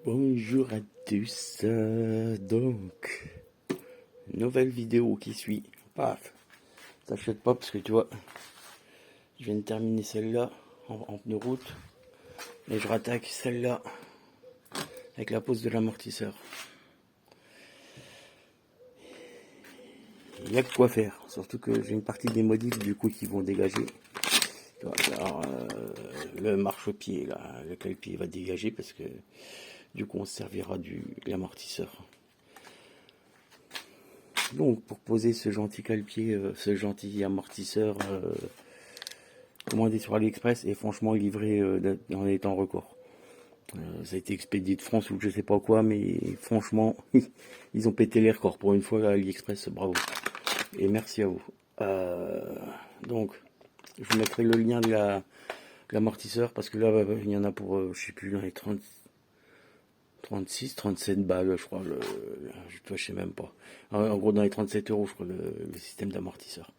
Bonjour à tous, nouvelle vidéo qui suit. Paf, t'achètes pas parce que tu vois, je viens de terminer celle-là en pneu route et je rattaque celle-là avec la pose de l'amortisseur. Il y a de quoi faire, surtout que j'ai une partie des modifs du coup qui vont dégager. Tu vois, alors, le marchepied là, le cale-pied va dégager parce que du coup on se servira de l'amortisseur. Donc pour poser ce gentil cale-pied, ce gentil amortisseur commandé sur AliExpress et franchement livré dans les temps records. Ça a été expédié de France ou je sais pas quoi, mais franchement ils ont pété les records pour une fois à AliExpress, bravo. Et merci à vous. Donc je vous mettrai le lien de l'amortisseur parce que là il y en a pour je sais plus dans les 30 36, 37 balles, je crois, je sais même pas. En gros, dans les 37 euros, je crois, le système d'amortisseur.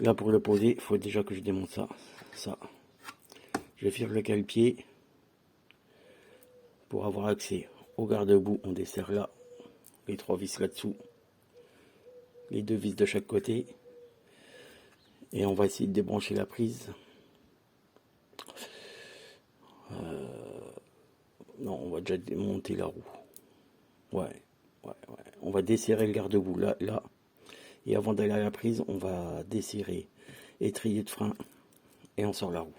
Là, pour le poser, il faut déjà que je démonte ça. Je vire le cale-pied pour avoir accès au garde-boue. On dessert là, les 3 vis là-dessous, les 2 vis de chaque côté. Et on va essayer de débrancher la prise. Non, on va déjà démonter la roue. Ouais. On va desserrer le garde-boue là. Et avant d'aller à la prise, on va desserrer étrier de frein et on sort la roue.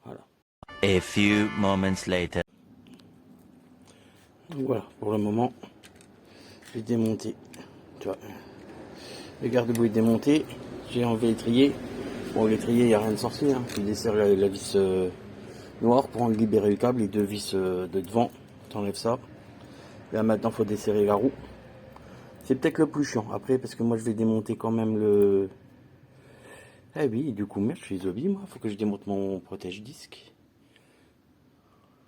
Voilà. A few moments later. Donc voilà, pour le moment, j'ai démonté. Tu vois, le garde-boue est démonté. J'ai enlevé l'étrier. Bon, l'étrier, il n'y a rien de sorcier. Hein. Tu desserres la vis noire pour en libérer le câble, les 2 vis de devant. Tu enlèves ça. Là maintenant, il faut desserrer la roue. C'est peut-être le plus chiant. Après, parce que moi, je vais démonter quand même le... Eh oui, du coup, merde, je suis zombie, moi. Faut que je démonte mon protège-disque.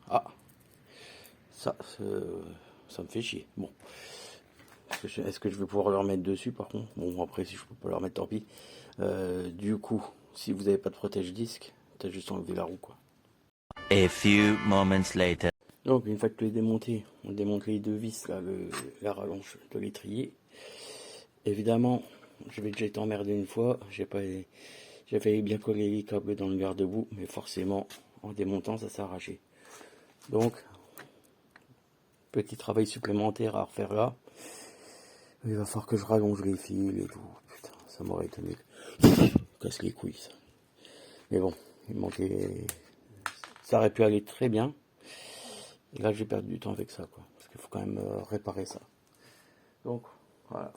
Ah, ça me fait chier. Bon. Est-ce que je vais pouvoir le remettre dessus, par contre? Bon, après, si je peux pas le remettre, tant pis. Du coup, si vous n'avez pas de protège-disque, t'as juste enlevé la roue, quoi. A few moments later. Donc, une fois que tu es démonté, on démonte les 2 vis, là, la rallonge de l'étrier. Évidemment, j'avais déjà été emmerdé une fois. J'avais bien collé les câbles dans le garde-boue, mais forcément, en démontant, ça s'est arraché. Donc, petit travail supplémentaire à refaire là. Il va falloir que je rallonge les fils et tout. Putain, ça m'aurait étonné. Casse les couilles, ça. Mais bon, il manquait... Ça aurait pu aller très bien. Et là, j'ai perdu du temps avec ça, quoi. Parce qu'il faut quand même réparer ça. Donc, voilà.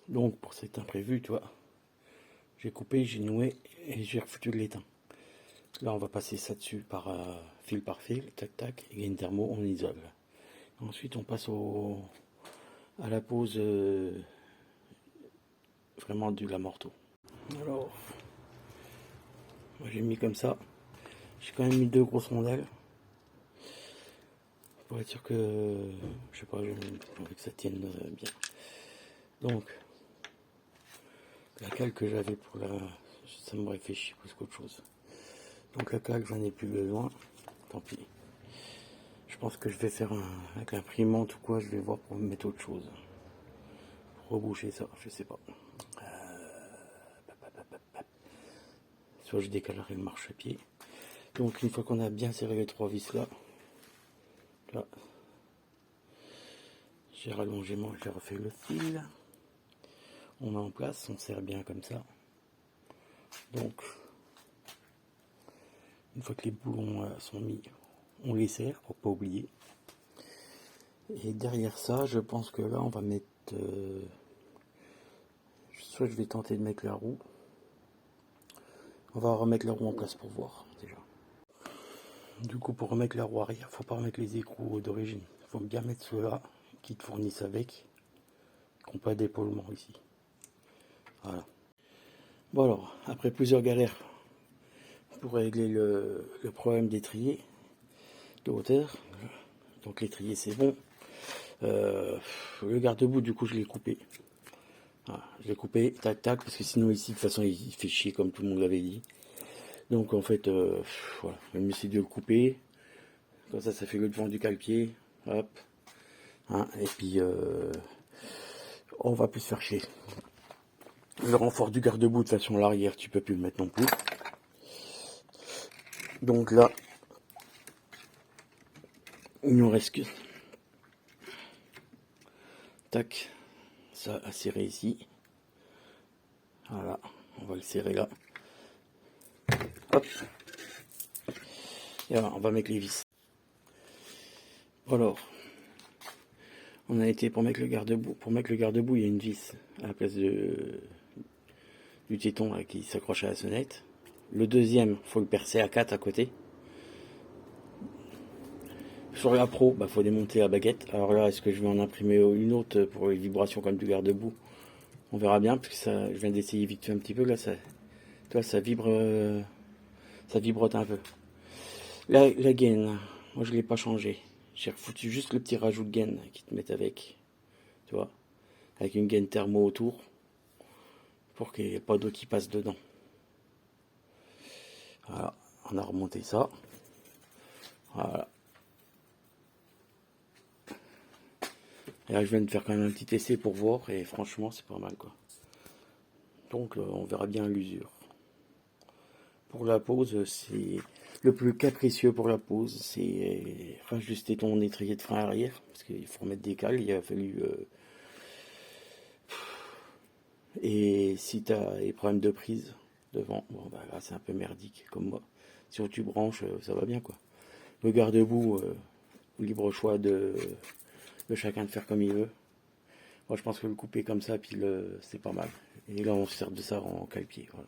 Donc, pour cet imprévu, tu vois, j'ai coupé, j'ai noué et j'ai refoutu de l'étain. Là, on va passer ça dessus fil par fil, tac, tac. Il y a une thermo, on isole. Ensuite, on passe à la pose vraiment de l'amorto. Alors, moi, j'ai mis comme ça. J'ai quand même mis 2 grosses rondelles. Pour être sûr que, je sais pas, j'ai envie que ça tienne bien. Donc, la cale que j'avais pour ça m'aurait fait chier plus qu'autre chose. Donc la cale, j'en ai plus besoin. Tant pis. Je pense que je vais faire avec l'imprimante ou quoi, je vais voir pour mettre autre chose. Pour reboucher ça, je sais pas. Soit je décalerai le marchepied. Donc une fois qu'on a bien serré les 3 vis là, j'ai rallongé, j'ai refait le fil. On met en place, on serre bien comme ça. Donc, une fois que les boulons sont mis, on les serre pour pas oublier. Et derrière ça, je pense que là, on va mettre... soit je vais tenter de mettre la roue. On va remettre la roue en place pour voir, déjà. Du coup, pour remettre la roue arrière, faut pas remettre les écrous d'origine. Il faut bien mettre ceux-là, qui te fournissent avec, qui n'ont pas d'épaulement ici. Voilà. Bon alors, après plusieurs galères pour régler le problème d'étrier de hauteur, donc l'étrier c'est bon. Le garde-boue, du coup, je l'ai coupé. Voilà, je l'ai coupé, tac tac, parce que sinon ici, de toute façon, il fait chier comme tout le monde l'avait dit. Donc en fait, voilà, le mieux c'est de le couper. Comme ça fait le devant du cale-pied. Hop. Hein, et puis, on va plus se faire chier. Le renfort du garde-boue, de toute façon, l'arrière, tu peux plus le mettre non plus. Donc là, il nous reste que... Tac. Ça à serrer ici. Voilà. On va le serrer là. Hop. Et voilà, on va mettre les vis. Alors, on a été pour mettre le garde-boue. Pour mettre le garde-boue, il y a une vis à la place du téton là, qui s'accroche à la sonnette. Le deuxième, faut le percer à 4 à côté. Sur la Pro, bah, faut démonter la baguette. Alors là, est-ce que je vais en imprimer une autre pour les vibrations comme du garde-boue? On verra bien, parce que ça, je viens d'essayer vite fait un petit peu. Là, ça, toi, ça vibre, ça vibrote un peu. La gaine, moi je l'ai pas changé. J'ai foutu juste le petit rajout de gaine qui te met avec, tu vois, avec une gaine thermo autour, pour qu'il n'y ait pas d'eau qui passe dedans. Voilà, on a remonté ça. Voilà. Et là, je viens de faire quand même un petit essai pour voir, et franchement, c'est pas mal, quoi. Donc, on verra bien l'usure. Pour la pose, c'est le plus capricieux pour la pose, c'est rajuster ton étrier de frein arrière, parce qu'il faut remettre des cales, il a fallu... Et si tu as des problèmes de prise devant, bon, bah, là, c'est un peu merdique, comme moi. Si tu branches, ça va bien, quoi. Le garde-boue, libre choix de chacun de faire comme il veut. Moi, je pense que le couper comme ça, puis c'est pas mal. Et là, on se sert de ça en cale-pied. Voilà.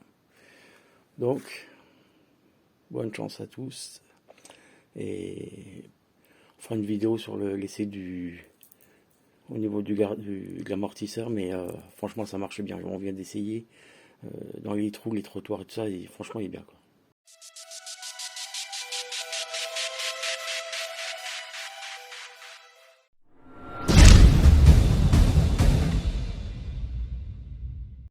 Donc, bonne chance à tous. Et on fera une vidéo sur l'essai au niveau de l'amortisseur, mais franchement, ça marche bien. On vient d'essayer dans les trous, les trottoirs et tout ça, et franchement, il est bien, quoi.